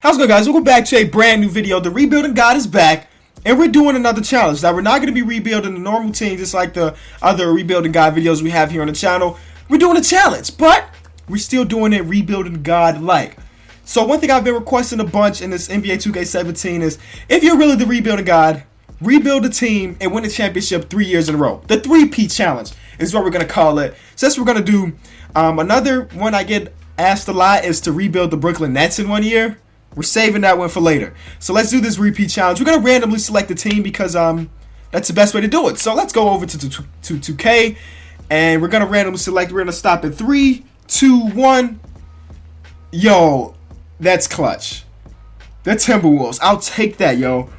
How's it going, guys? Welcome back to a brand new video. The Rebuilding God is back, and we're doing another challenge. Now, we're not going to be rebuilding the normal team just like the other Rebuilding God videos we have here on the channel. We're doing a challenge, but we're still doing it Rebuilding God-like. So one thing I've been requesting a bunch in this NBA 2K17 is, if you're really the Rebuilding God, rebuild a team and win a championship 3 years in a row. The 3P challenge is what we're going to call it. So that's what we're going to do. Another one I get asked a lot is to rebuild the Brooklyn Nets in 1 year. We're saving that one for later. So let's do this repeat challenge. We're going to randomly select a team because that's the best way to do it. So let's go over to 2K, and we're going to randomly select. We're going to stop at 3, 2, 1. Yo, that's clutch. The Timberwolves. I'll take that, yo.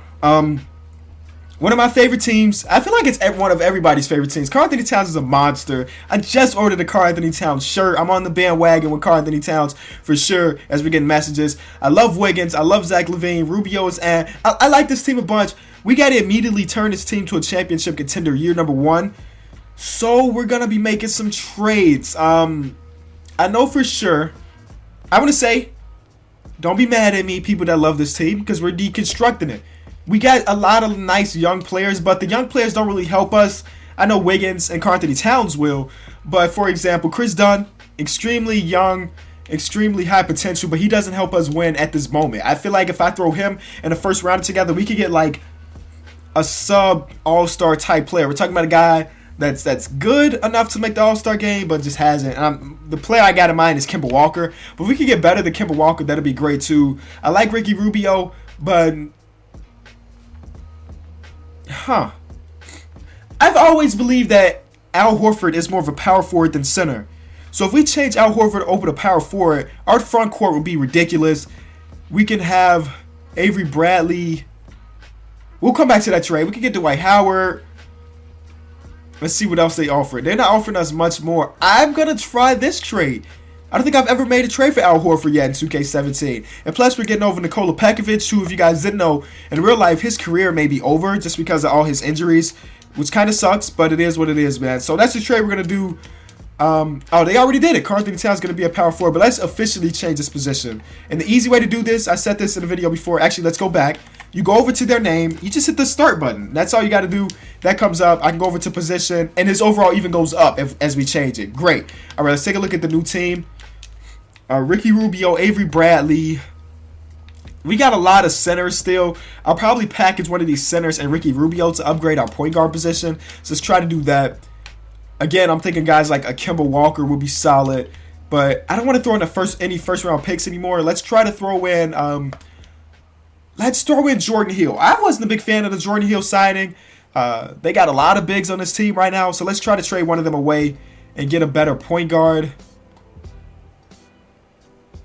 One of my favorite teams. I feel like it's one of everybody's favorite teams. Karl-Anthony Towns is a monster. I just ordered a Karl-Anthony Towns shirt. I'm on the bandwagon with Karl-Anthony Towns for sure as we get messages. I love Wiggins. I love Zach LaVine. Rubio is I like this team a bunch. We got to immediately turn this team to a championship contender year number 1. So we're going to be making some trades. I know for sure. I want to say, don't be mad at me, people that love this team, because we're deconstructing it. We got a lot of nice young players, but the young players don't really help us. I know Wiggins and Karl-Anthony Towns will, but for example, Chris Dunn, extremely young, extremely high potential, but he doesn't help us win at this moment. I feel like if I throw him and the first round together, we could get like a sub all-star type player. We're talking about a guy that's good enough to make the all-star game, but just hasn't. The player I got in mind is Kemba Walker, but if we could get better than Kemba Walker, that'd be great too. I like Ricky Rubio, but I've always believed that Al Horford is more of a power forward than center. So if we change Al Horford over to power forward, our front court would be ridiculous. We can have Avery Bradley. We'll come back to that trade. We can get Dwight Howard. Let's see what else they offer. They're not offering us much more. I'm going to try this trade. I don't think I've ever made a trade for Al Horford yet in 2K17. And plus, we're getting over Nikola Pekovic, who, if you guys didn't know, in real life, his career may be over just because of all his injuries, which kind of sucks, but it is what it is, man. So that's the trade we're going to do. Oh, they already did it. Karl-Anthony Towns is going to be a power forward, but let's officially change this position. And the easy way to do this, I said this in the video before. Actually, let's go back. You go over to their name. You just hit the start button. That's all you got to do. That comes up. I can go over to position, and his overall even goes up as we change it. Great. All right, let's take a look at the new team. Ricky Rubio, Avery Bradley. We got a lot of centers still. I'll probably package one of these centers and Ricky Rubio to upgrade our point guard position. So let's try to do that. Again, I'm thinking guys like a Kemba Walker will be solid, but I don't want to throw in any first round picks anymore. Let's try to throw in Jordan Hill. I wasn't a big fan of the Jordan Hill signing. They got a lot of bigs on this team right now, so let's try to trade one of them away and get a better point guard.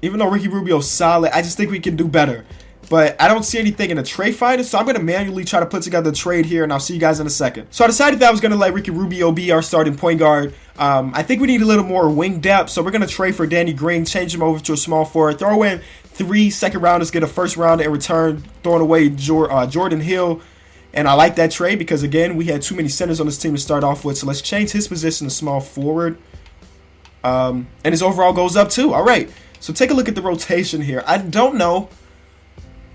Even though Ricky Rubio's solid, I just think we can do better. But I don't see anything in the trade finder, so I'm going to manually try to put together a trade here, and I'll see you guys in a second. So I decided that I was going to let Ricky Rubio be our starting point guard. I think we need a little more wing depth, so we're going to trade for Danny Green, change him over to a small forward, throw in 3 second rounders, get a first rounder in return, throwing away Jordan Hill. And I like that trade because, again, we had too many centers on this team to start off with, so let's change his position to small forward. And his overall goes up too. All right. So take a look at the rotation here. I don't know.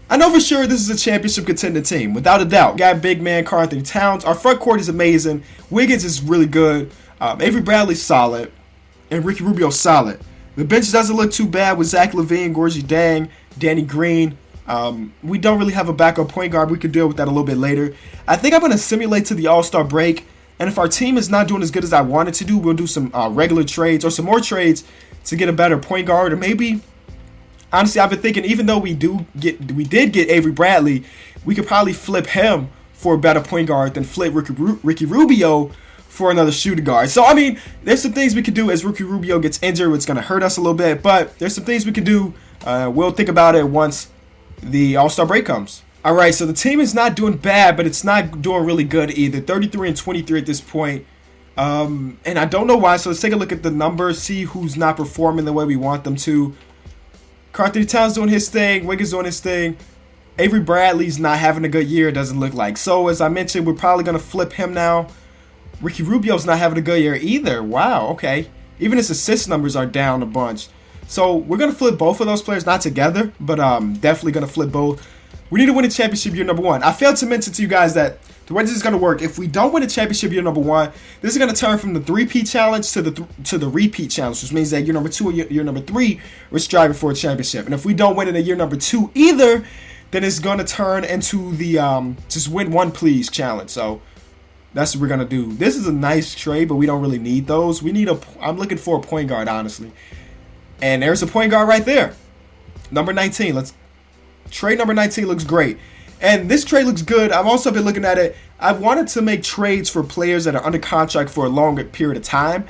I know for sure this is a championship contender team, without a doubt. Got big man Karl-Anthony Towns. Our front court is amazing. Wiggins is really good. Avery Bradley's solid. And Ricky Rubio's solid. The bench doesn't look too bad with Zach LaVine, Gorgie Dang, Danny Green. We don't really have a backup point guard. We could deal with that a little bit later. I think I'm going to simulate to the All-Star break. And if our team is not doing as good as I wanted to do, we'll do some regular trades or some more trades to get a better point guard, or maybe, honestly, I've been thinking, even though we did get Avery Bradley, we could probably flip him for a better point guard than flip Ricky Rubio for another shooting guard. So I mean, there's some things we could do as Ricky Rubio gets injured, which is going to hurt us a little bit, but there's some things we could do. We'll think about it once the All-Star break comes. All right, so the team is not doing bad, but it's not doing really good either. 33 and 23 at this point. And I don't know why, so let's take a look at the numbers, see who's not performing the way we want them to. Karl-Anthony Towns doing his thing, Wiggins doing his thing. Avery Bradley's not having a good year, it doesn't look like. So, as I mentioned, we're probably going to flip him now. Ricky Rubio's not having a good year either. Wow, okay. Even his assist numbers are down a bunch. So we're going to flip both of those players, not together, but definitely going to flip both. We need to win a championship year number 1. I failed to mention to you guys that the way this is going to work, if we don't win a championship year number 1, this is going to turn from the 3P challenge to the repeat challenge, which means that year number 2 or year number 3, we're striving for a championship. And if we don't win in a year number 2 either, then it's going to turn into the just win one please challenge. So that's what we're going to do. This is a nice trade, but we don't really need those. I'm looking for a point guard, honestly. And there's a point guard right there. Number 19. Trade number 19 looks great. And this trade looks good. I've also been looking at it. I wanted to make trades for players that are under contract for a longer period of time.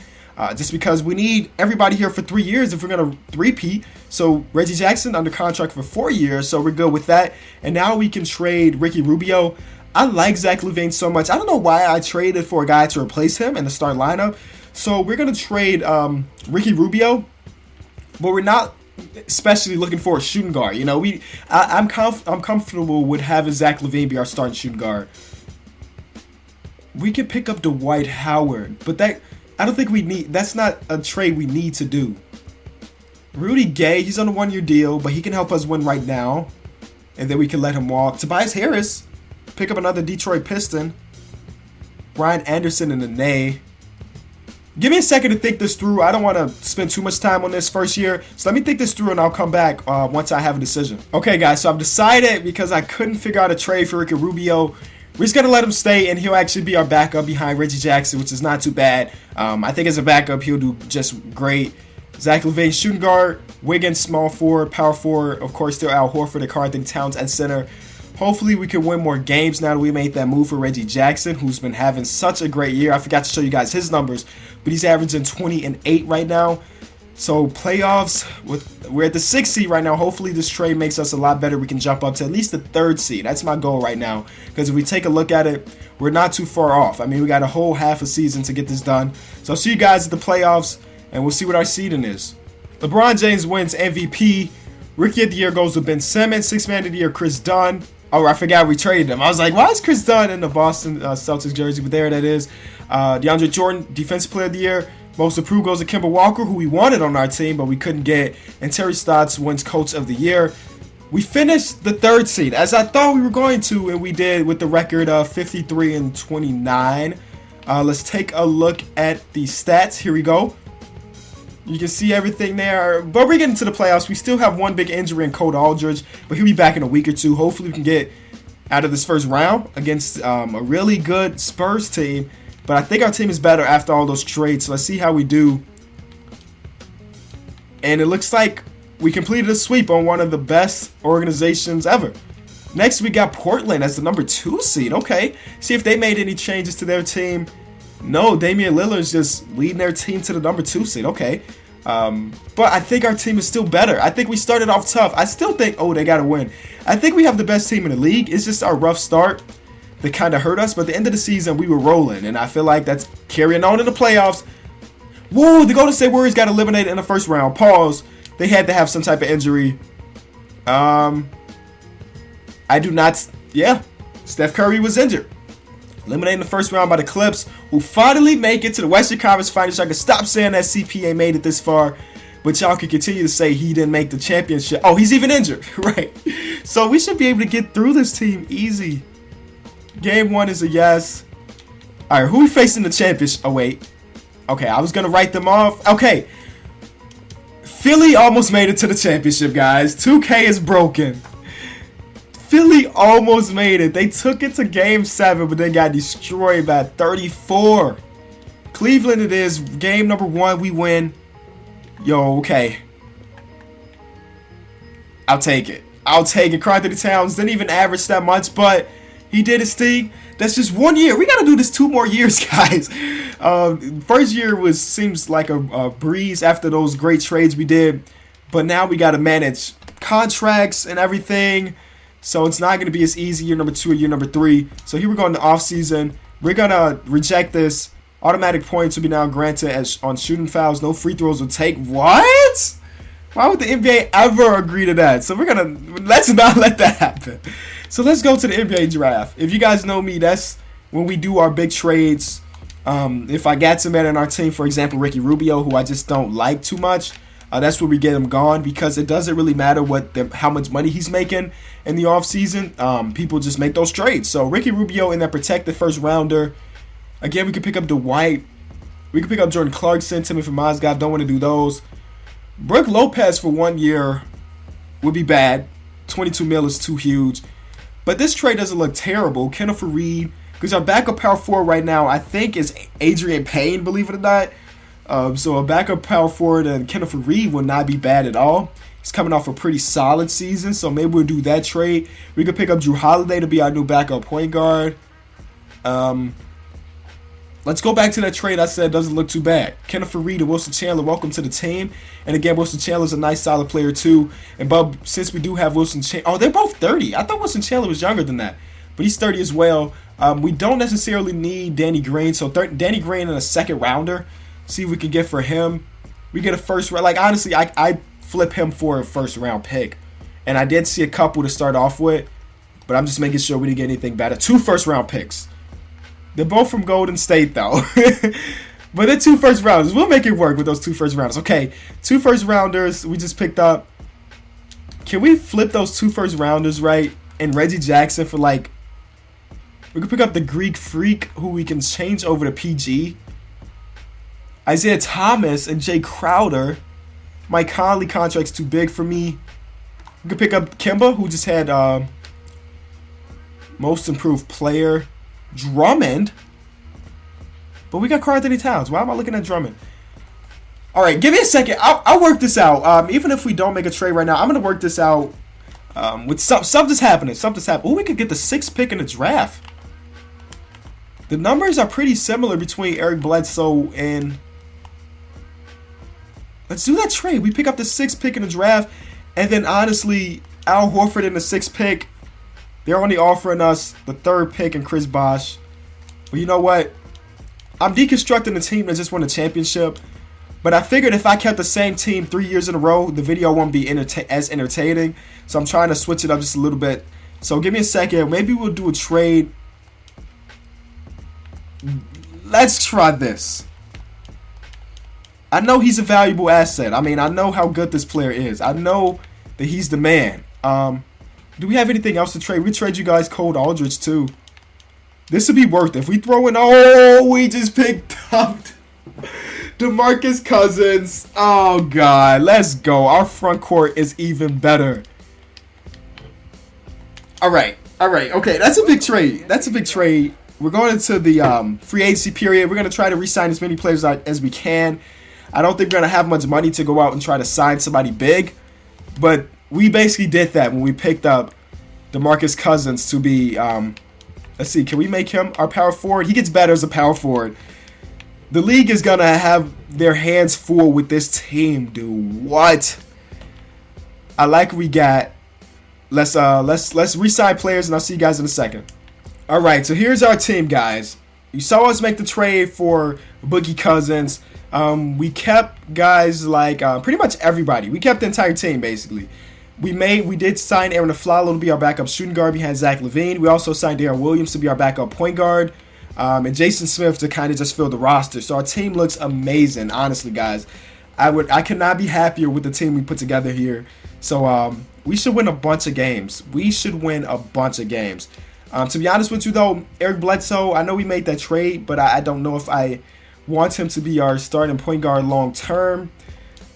Just because we need everybody here for 3 years if we're going to repeat. So Reggie Jackson under contract for 4 years. So we're good with that. And now we can trade Ricky Rubio. I like Zach LaVine so much. I don't know why I traded for a guy to replace him in the start lineup. So we're going to trade Ricky Rubio. But we're not especially looking for a shooting guard. You know, I'm comfortable with having Zach LaVine be our starting shooting guard. We can pick up Dwight Howard, but I don't think we need. That's not a trade we need to do. Rudy Gay, he's on a 1-year deal, but he can help us win right now, and then we can let him walk. Tobias Harris, pick up another Detroit Piston. Brian Anderson and Nene. Give me a second to think this through. I don't want to spend too much time on this first year. So let me think this through and I'll come back once I have a decision. Okay, guys, so I've decided because I couldn't figure out a trade for Ricky Rubio. We're just going to let him stay and he'll actually be our backup behind Reggie Jackson, which is not too bad. I think as a backup, he'll do just great. Zach LaVine, shooting guard. Wiggins, small forward, power forward. Of course, still Al Horford and Karl-Anthony Towns at center. Hopefully we can win more games now that we made that move for Reggie Jackson, who's been having such a great year. I forgot to show you guys his numbers, but he's averaging 20 and 8 right now. So playoffs, we're at the 6th seed right now. Hopefully this trade makes us a lot better. We can jump up to at least the 3rd seed. That's my goal right now. Because if we take a look at it, we're not too far off. I mean, we got a whole half a season to get this done. So I'll see you guys at the playoffs, and we'll see what our seeding is. LeBron James wins MVP. Rookie of the Year goes to Ben Simmons. Sixth Man of the Year, Chris Dunn. Oh, I forgot we traded him. I was like, why is Chris Dunn in the Boston Celtics jersey? But there that is. DeAndre Jordan, Defensive Player of the Year. Most Improved goes to Kemba Walker, who we wanted on our team, but we couldn't get. And Terry Stotts wins Coach of the Year. We finished the 3rd seed, as I thought we were going to, and we did with the record of 53 and 29. Let's take a look at the stats. Here we go. You can see everything there. But we're getting to the playoffs. We still have one big injury in Cody Aldridge, but he'll be back in a week or two. Hopefully we can get out of this first round against a really good Spurs team. But I think our team is better after all those trades. So let's see how we do. And it looks like we completed a sweep on one of the best organizations ever. Next, we got Portland as the number 2 seed. Okay. See if they made any changes to their team. No, Damian Lillard's just leading their team to the number 2 seed. Okay. But I think our team is still better. I think we started off tough. I still think, oh, they got to win. I think we have the best team in the league. It's just our rough start that kind of hurt us. But at the end of the season, we were rolling. And I feel like that's carrying on in the playoffs. Whoa, the Golden State Warriors got eliminated in the first round. Pause. They had to have some type of injury. I do not. Yeah, Steph Curry was injured. Eliminated in the first round by the Clips, who finally make it to the Western Conference Finals. So I can stop saying that CPA made it this far, but y'all can continue to say he didn't make the championship. Oh, he's even injured, right? So we should be able to get through this team easy. Game 1 is a yes. All right, who we facing the championship? Oh, wait. Okay, I was going to write them off. Okay. Philly almost made it to the championship, guys. 2K is broken. Philly almost made it. They took it to Game 7, but they got destroyed by 34. Cleveland it is. Game number 1, we win. Yo, okay. I'll take it. I'll take it. Karl-Anthony Towns didn't even average that much, but he did his thing. That's just 1 year. We got to do this 2 more years, guys. First year seems like a breeze after those great trades we did, but now we got to manage contracts and everything. So it's not going to be as easy year number 2 or year number 3. So here we go in the off season. We're going to reject this. Automatic points will be now granted as on shooting fouls. No free throws will take. What? Why would the NBA ever agree to that? So let's not let that happen. So let's go to the NBA draft. If you guys know me, that's when we do our big trades. If I got some men in our team, for example, Ricky Rubio, who I just don't like too much, that's where we get him gone, because it doesn't really matter how much money he's making in the offseason. People just make those trades. So Ricky Rubio in that protected first rounder. Again, we could pick up Dwight. We could pick up Jordan Clarkson, Timothy Mozgov. Don't want to do those. Brook Lopez for 1 year would be bad. 22 mil is too huge. But this trade doesn't look terrible. Kentrell Beecham, because our backup power forward right now, I think, is Adrian Payne, believe it or not. So a backup power forward and Kentrell Beecham would not be bad at all. He's coming off a pretty solid season, so maybe we'll do that trade. We could pick up Drew Holiday to be our new backup point guard. Let's go back to that trade I said doesn't look too bad. Kentrell Beecham and Wilson Chandler, welcome to the team. And again, Wilson Chandler's a nice, solid player too. And Bub, since we do have Wilson Chandler, they're both 30. I thought Wilson Chandler was younger than that, but he's 30 as well. We don't necessarily need Danny Green, so Danny Green in a second rounder. See if we can get for him. We get a first round. Like, honestly, I flip him for a first round pick. And I did see a couple to start off with, but I'm just making sure we didn't get anything better. 2 first round picks. They're both from Golden State, though. But they're 2 first rounders. We'll make it work with those 2 first rounders. Okay, 2 first rounders we just picked up. Can we flip those 2 first rounders, right? And Reggie Jackson for, like, we could pick up the Greek Freak, who we can change over to PG. Isaiah Thomas and Jay Crowder. Mike Conley contract's too big for me. We could pick up Kemba, who just had most improved player. Drummond. But we got Karl-Anthony Towns. Why am I looking at Drummond? All right, give me a second. I'll work this out. Even if we don't make a trade right now, I'm going to work this out with something's happening. Something's happening. Oh, we could get the 6th pick in the draft. The numbers are pretty similar between Eric Bledsoe and... Let's do that trade. We pick up the 6th pick in the draft, and then honestly, Al Horford in the 6th pick. They're only offering us the 3rd pick and Chris Bosh. But you know what? I'm deconstructing the team that just won a championship. But I figured if I kept the same team 3 years in a row, the video won't be as entertaining. So I'm trying to switch it up just a little bit. So give me a second. Maybe we'll do a trade. Let's try this. I know he's a valuable asset. I mean, I know how good this player is. I know that he's the man. Do we have anything else to trade? We can trade you guys Cold Aldridge too. This would be worth it. If we throw in, we just picked up DeMarcus Cousins. Oh, God. Let's go. Our front court is even better. All right. Okay, that's a big trade. We're going into the free agency period. We're going to try to re-sign as many players as we can. I don't think we're going to have much money to go out and try to sign somebody big. But we basically did that when we picked up DeMarcus Cousins to be, let's see, can we make him our power forward? He gets better as a power forward. The league is going to have their hands full with this team, dude. What? I like what we got. Let's re-sign players, and I'll see you guys in a second. All right, so here's our team, guys. You saw us make the trade for Boogie Cousins. We kept guys like pretty much everybody. We kept the entire team, basically. We did sign Aaron Aflalo to be our backup shooting guard behind Zach LaVine. We also signed Darren Williams to be our backup point guard. And Jason Smith to kind of just fill the roster. So our team looks amazing, honestly, guys. I could not be happier with the team we put together here. So we should win a bunch of games. To be honest with you, though, Eric Bledsoe, I know we made that trade, but I don't know if I want him to be our starting point guard long term.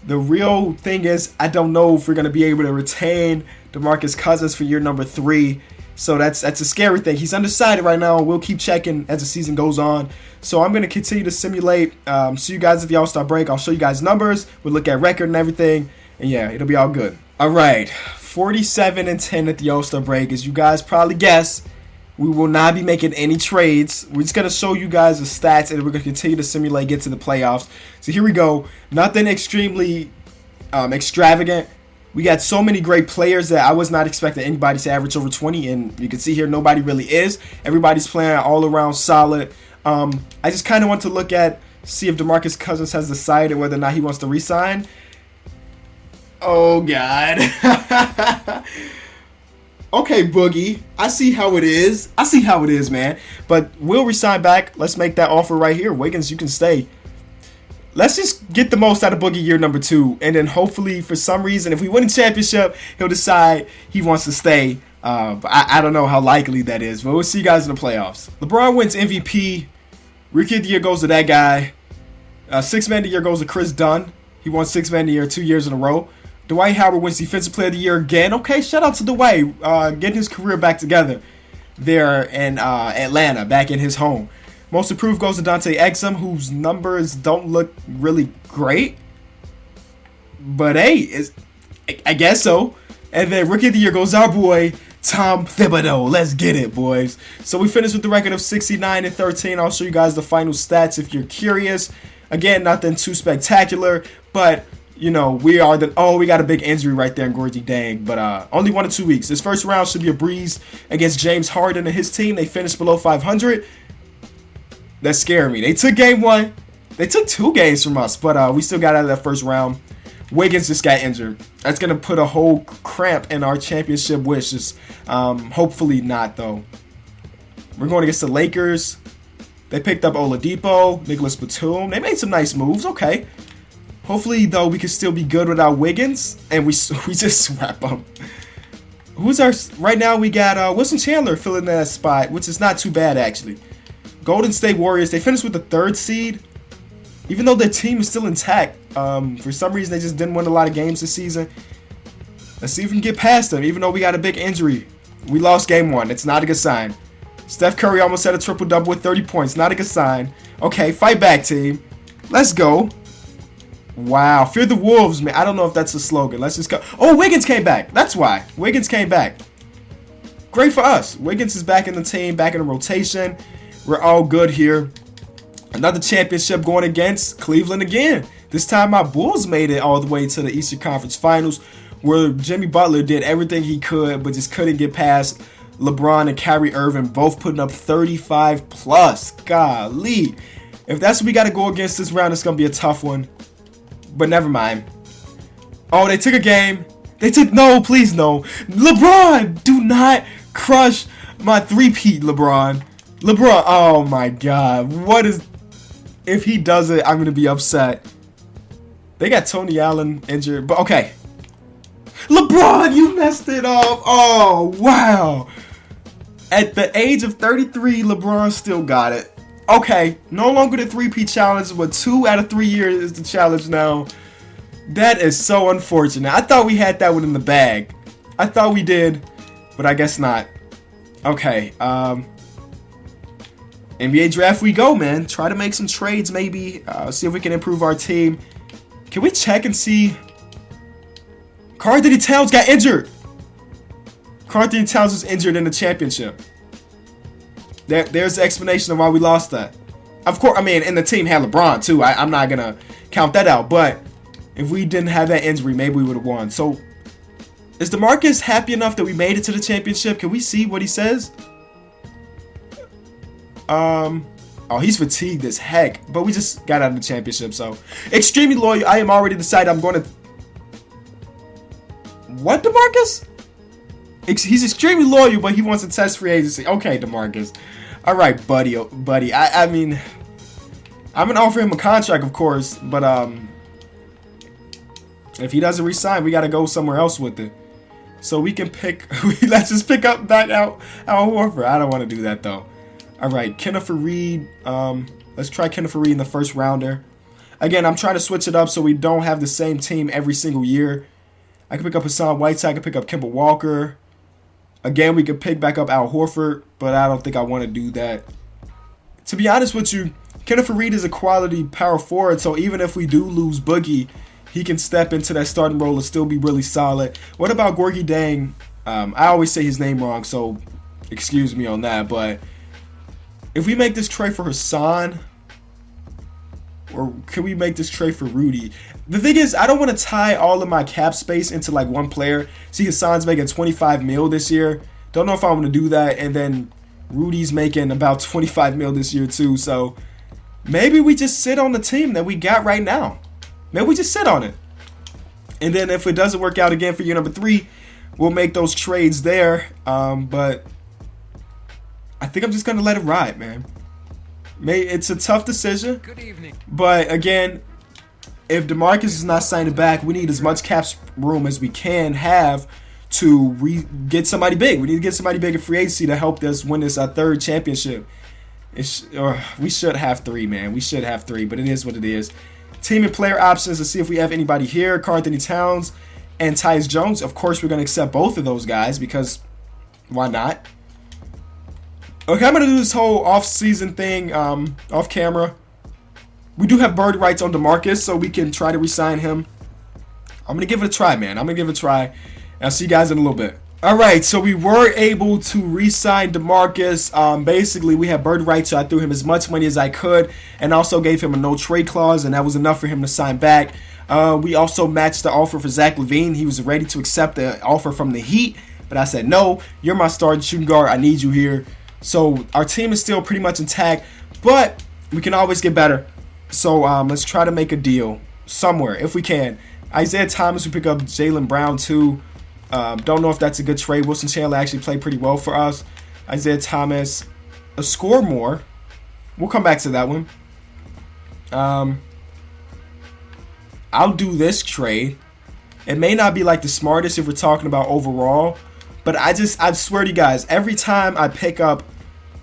The real thing is, I don't know if we're going to be able to retain DeMarcus Cousins for year number 3. So that's a scary thing. He's undecided right now. We'll keep checking as the season goes on. So I'm going to continue to simulate. See you guys at the All-Star break. I'll show you guys numbers. We'll look at record and everything. And yeah, it'll be all good. All right, 47-10 at the All-Star break. As you guys probably guess, we will not be making any trades. We're just going to show you guys the stats, and we're going to continue to simulate, get to the playoffs. So here we go. Nothing extremely extravagant. We got so many great players that I was not expecting anybody to average over 20, and you can see here nobody really is. Everybody's playing all around solid. I just kind of want to see if DeMarcus Cousins has decided whether or not he wants to re-sign. Oh, God. Okay, Boogie. I see how it is. Man. But we'll resign back. Let's make that offer right here. Wiggins, you can stay. let's just get the most out of Boogie year number 2, and then hopefully for some reason, if we win a championship, he'll decide he wants to stay. But I don't know how likely that is, but we'll see you guys in the playoffs. LeBron wins MVP. Rookie of the Year goes to that guy. Sixth Man of the Year goes to Chris Dunn. He won Sixth Man of the Year 2 years in a row. Dwight Howard wins Defensive Player of the Year again. Okay, shout out to Dwight, getting his career back together there in Atlanta, back in his home. Most Improved goes to Dante Exum, whose numbers don't look really great. But hey, I guess so. And then Rookie of the Year goes our boy, Tom Thibodeau. Let's get it, boys. So we finished with the record of 69-13. I'll show you guys the final stats if you're curious. Again, nothing too spectacular, but you know, we got a big injury right there in Gorgie Dang, but only 1 or 2 weeks. This first round should be a breeze against James Harden and his team. They finished below 500. That scared me. They took game 1. They took 2 games from us, but we still got out of that first round. Wiggins just got injured. That's going to put a whole cramp in our championship wishes. Hopefully not, though. We're going against the Lakers. They picked up Oladipo, Nicholas Batum. They made some nice moves. Okay. Hopefully, though, we can still be good without Wiggins. And we just swept them. Who's our... Right now, we got Wilson Chandler filling that spot, which is not too bad, actually. Golden State Warriors, they finished with the 3rd seed. Even though their team is still intact. For some reason, they just didn't win a lot of games this season. Let's see if we can get past them, even though we got a big injury. We lost game 1. It's not a good sign. Steph Curry almost had a triple-double with 30 points. Not a good sign. Okay, fight back, team. Let's go. Wow, fear the Wolves, man. I don't know if that's a slogan. Let's just go. Oh, Wiggins came back. That's why. Wiggins came back. Great for us. Wiggins is back in the team, back in the rotation. We're all good here. Another championship going against Cleveland again. This time my Bulls made it all the way to the Eastern Conference Finals, where Jimmy Butler did everything he could, but just couldn't get past LeBron and Kyrie Irving, both putting up 35 plus. Golly. If that's what we got to go against this round, it's going to be a tough one. But never mind. Oh, they took a game. No, please no. LeBron, do not crush my three-peat, LeBron. Oh my God. If he does it, I'm going to be upset. They got Tony Allen injured, but okay. LeBron, you messed it up. Oh, wow. At the age of 33, LeBron still got it. Okay, no longer the 3P challenge, but 2 out of 3 years is the challenge now. That is so unfortunate. I thought we had that one in the bag. I thought we did, but I guess not. Okay, NBA draft we go, man. Try to make some trades maybe. See if we can improve our team. Can we check and see? Karl-Anthony Towns got injured. Karl-Anthony Towns was injured in the championship. There's the explanation of why we lost that. Of course, I mean, and the team had LeBron too. I'm not going to count that out. But if we didn't have that injury, maybe we would have won. So, is DeMarcus happy enough that we made it to the championship? Can we see what he says? Oh, he's fatigued as heck. But we just got out of the championship, so. Extremely loyal. I am already decided I'm going to... What, DeMarcus? He's extremely loyal, but he wants to test free agency. Okay, DeMarcus. All right, buddy. I mean, I'm going to offer him a contract, of course. But if he doesn't resign, we got to go somewhere else with it. So we can pick... Let's just pick up back out Al Horford. I don't want to do that, though. All right, Kenneth Faried. Let's try Kenneth Faried in the first rounder. Again, I'm trying to switch it up so we don't have the same team every single year. I can pick up Hassan Whiteside. I can pick up Kemba Walker. Again, we could pick back up Al Horford, but I don't think I want to do that. To be honest with you, Kenneth Faried is a quality power forward, so even if we do lose Boogie, he can step into that starting role and still be really solid. What about Gorgie Dang? I always say his name wrong, so excuse me on that, but if we make this trade for Hassan, or can we make this trade for Rudy? The thing is, I don't want to tie all of my cap space into like one player. See, Hassan's making 25 mil this year. Don't know if I want to do that. And then Rudy's making about 25 mil this year too. So maybe we just sit on the team that we got right now. Maybe we just sit on it. And then if it doesn't work out again for year number 3, we'll make those trades there. But I think I'm just going to let it ride, man. It's a tough decision. Good evening. But again, if DeMarcus is not signing back, we need as much cap room as we can have to get somebody big. We need to get somebody big in free agency to help us win this third championship. We should have 3, man. We should have 3, but it is what it is. Team and player options. Let's see if we have anybody here. Karl-Anthony Towns and Tyus Jones. Of course, we're going to accept both of those guys because why not? Okay, I'm going to do this whole off-season thing off camera. We do have bird rights on DeMarcus, so we can try to re-sign him. I'm going to give it a try, man. I'm going to give it a try. I'll see you guys in a little bit. Alright, so we were able to re-sign DeMarcus. Basically, we had bird rights, so I threw him as much money as I could and also gave him a no-trade clause, and that was enough for him to sign back. We also matched the offer for Zach LaVine. He was ready to accept the offer from the Heat, but I said, no, you're my starting shooting guard. I need you here. So our team is still pretty much intact, but we can always get better. So let's try to make a deal somewhere if we can. Isaiah Thomas, we pick up Jaylen Brown too. Don't know if that's a good trade. Wilson Chandler actually played pretty well for us. Isaiah Thomas, a score more. We'll come back to that one. I'll do this trade. It may not be like the smartest if we're talking about overall, but I swear to you guys, every time I pick up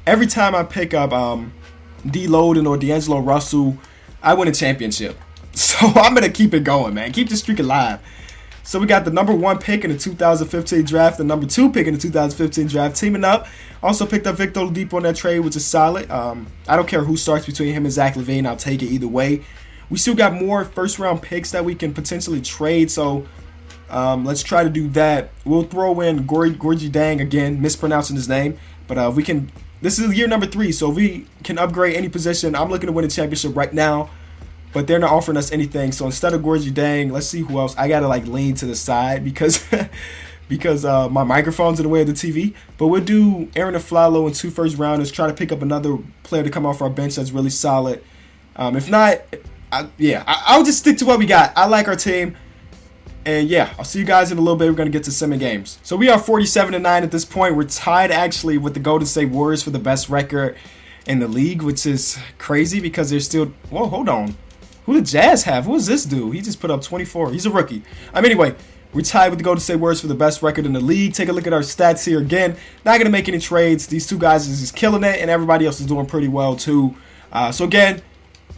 D-Loden or D'Angelo Russell, I win a championship. So I'm gonna keep it going, man. Keep the streak alive. So we got the number 1 pick in the 2015 draft, the number 2 pick in the 2015 draft, teaming up. Also picked up Victor Oladipo on that trade, which is solid. I don't care who starts between him and Zach LaVine. I'll take it either way. We still got more first-round picks that we can potentially trade, so let's try to do that. We'll throw in Gorgie Dang again, mispronouncing his name, but we can. This is year number 3, so if we can upgrade any position, I'm looking to win a championship right now. But they're not offering us anything. So instead of Gorgie Dang, let's see who else. I gotta lean to the side because my microphone's in the way of the TV. But we'll do Aaron Aflalo and 2 first rounders. Try to pick up another player to come off our bench that's really solid. If not, I'll just stick to what we got. I like our team. And yeah, I'll see you guys in a little bit. We're gonna get to 7 games. So we are 47-9 at this point. We're tied actually with the Golden State Warriors for the best record in the league, which is crazy because they're still. Whoa, hold on. Who did Jazz have? Who is this dude? He just put up 24. He's a rookie. Anyway, we're tied with the Golden State Warriors for the best record in the league. Take a look at our stats here again. Not going to make any trades. These 2 guys is just killing it, and everybody else is doing pretty well too. So again,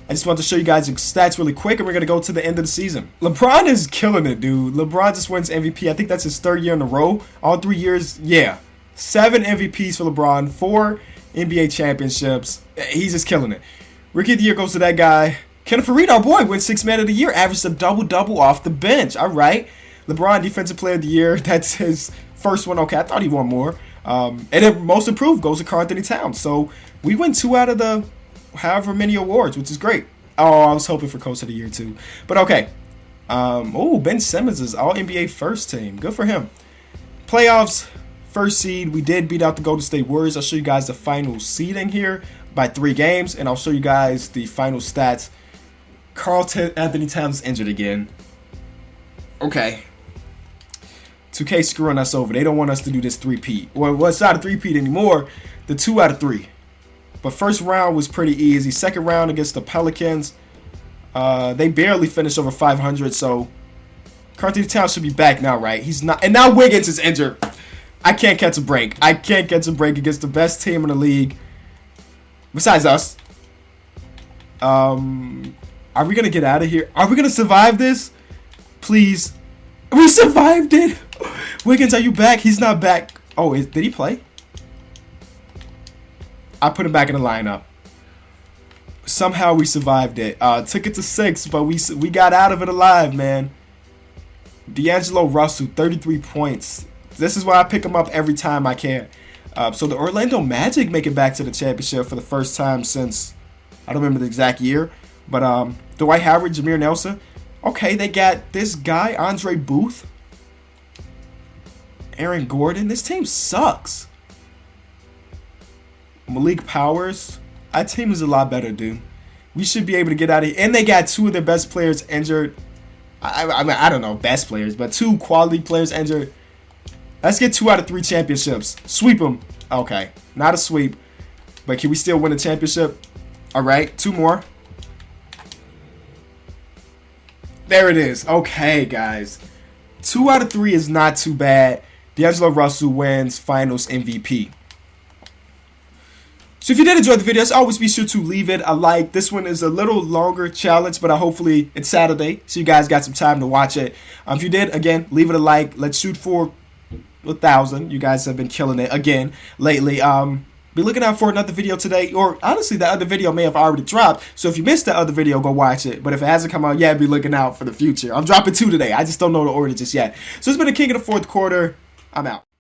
I just want to show you guys the stats really quick, and we're going to go to the end of the season. LeBron is killing it, dude. LeBron just wins MVP. I think that's his 3rd year in a row. All 3 years, yeah. 7 MVPs for LeBron. 4 NBA championships. He's just killing it. Rookie of the year goes to that guy. Kenneth Faried, our boy, wins 6th man of the year, averaged a double-double off the bench. All right. LeBron, defensive player of the year. That's his first one. Okay, I thought he won more. And then most improved goes to Karl-Anthony Towns. So we win 2 out of the however many awards, which is great. Oh, I was hoping for coach of the year too. But okay. Ben Simmons is all NBA first team. Good for him. Playoffs, first seed. We did beat out the Golden State Warriors. I'll show you guys the final seeding here by 3 games, and I'll show you guys the final stats. Karl-Anthony Towns is injured again. Okay. 2K screwing us over. They don't want us to do this 3-peat. Well, it's not a 3-peat anymore. The 2 out of 3. But first round was pretty easy. Second round against the Pelicans, they barely finished over 500. So Karl-Anthony Towns should be back now, right? He's not. And now Wiggins is injured. I can't catch a break. I can't catch a break against the best team in the league. Besides us. Are we going to get out of here? Are we going to survive this? Please. We survived it. Wiggins, are you back? He's not back. Oh, did he play? I put him back in the lineup. Somehow we survived it. Took it to 6, but we got out of it alive, man. D'Angelo Russell, 33 points. This is why I pick him up every time I can. So the Orlando Magic make it back to the championship for the first time since, I don't remember the exact year. But Dwight Howard, Jameer Nelson. Okay, they got this guy, Andre Booth. Aaron Gordon. This team sucks. Malik Powers. Our team is a lot better, dude. We should be able to get out of here. And they got 2 of their best players injured. I mean, I don't know, best players, but 2 quality players injured. Let's get 2 out of 3 championships. Sweep them. Okay, not a sweep. But can we still win a championship? All right, 2 more. There it is. Okay, guys. 2 out of 3 is not too bad. D'Angelo Russell wins Finals MVP. So if you did enjoy the video, as always, be sure to leave it a like. This one is a little longer challenge, but hopefully it's Saturday, so you guys got some time to watch it. If you did, again, leave it a like. Let's shoot for 1,000. You guys have been killing it again lately. Be looking out for another video today, or honestly, the other video may have already dropped. So if you missed the other video, go watch it. But if it hasn't come out yet, be looking out for the future. I'm dropping 2 today. I just don't know the order just yet. So it's been the King of the Fourth Quarter. I'm out.